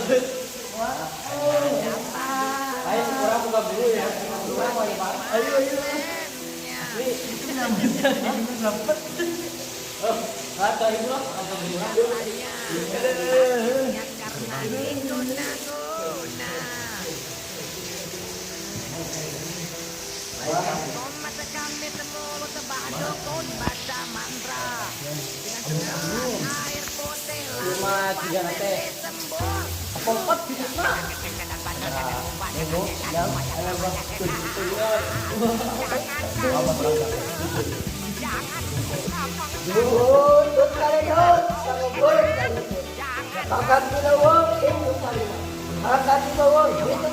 Ayo kurang buka dulu ya. Kurang mau ya Pak. Ayo. Ini dapat. Oh, kata ibu lah, kata ibu lah. Kami semua sebaduk pun baca mantra dengan air putih Cuma 3 nate. Pokok bisa nak. Akan dilawang itu kali. Akan dilawang itu